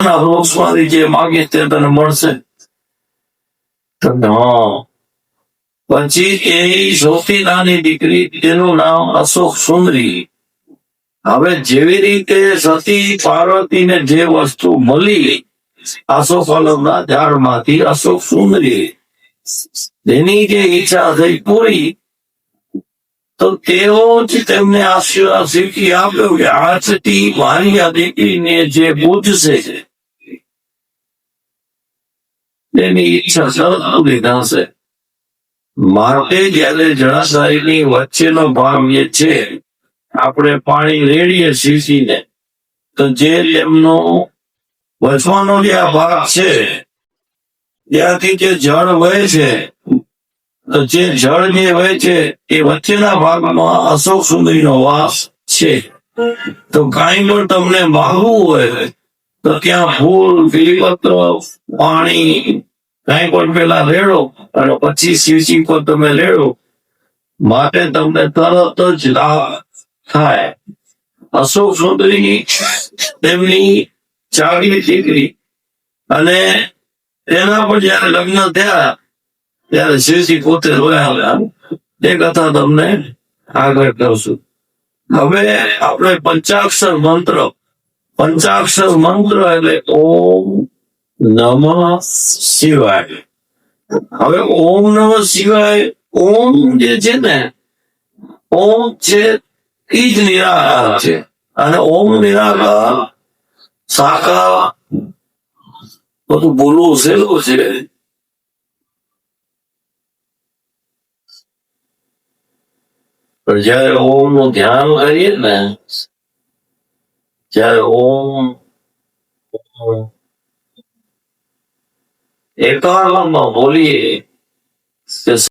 જીવનના વૃક્ષમાંથી જે માગે તે તને મળશે. પછી એ સૌથી નાની દીકરી, તેનું નામ અશોક સુંદરી. હવે જેવી રીતે સતી પાર્વતીને જે વસ્તુ મળી અશોકવલ્લભના ઝાડમાંથી, અશોક સુંદરી, તેની જે ઈચ્છા થઈ પૂરી, તો તેઓ જ તેમને આશીર્વાદ આપ્યો કે આજથી મારી આ દીકરીને જે પૂજશે તેની ઈચ્છા તરત પૂરી થશે. માટે જયારે જળાશયની વચ્ચેનો ભાગ જે છે, આપણે પાણી રેડીએ શીશીને, તો જે તેમનો વચવાનો જે આ ભાગ છે ત્યાંથી જે જળ વહે છે, તો જે જળ જે વહે છે એ વચ્ચેના ભાગમાં અશોક સુંદરીનો વાસ છે. તો કાંઈ પણ તમને માગવું હોય તો ત્યાં ફૂલ, બીલીપત્ર, પાણી કાંઈ પણ પેલા રેડો અને પછી શિવજી પર તમે રેડો, માટે તમને તરત જ લાભ થાય. અશોક સુંદરી તેમની ચાવી દીકરી, અને તેના પર જયારે લગ્ન થયા ત્યારે શિવજી પોતે રોયા. એ કથા તમને આગળ કરશું. હવે આપણે પંચાક્ષર મંત્ર એટલે ઓમ નમઃ શિવાય. હવે ઓમ નમઃ શિવાય, ઓમ જે છે ને, ઓમ છે એ જ નિરાકાર છે, અને ઓમ નિરાકાર સાકાર બધું બોલવું સહેલું છે. પણ જયારે ઓમ નું ધ્યાન કરીએ ને, જયારે ઓમ એકાંતમાં બોલીએ કે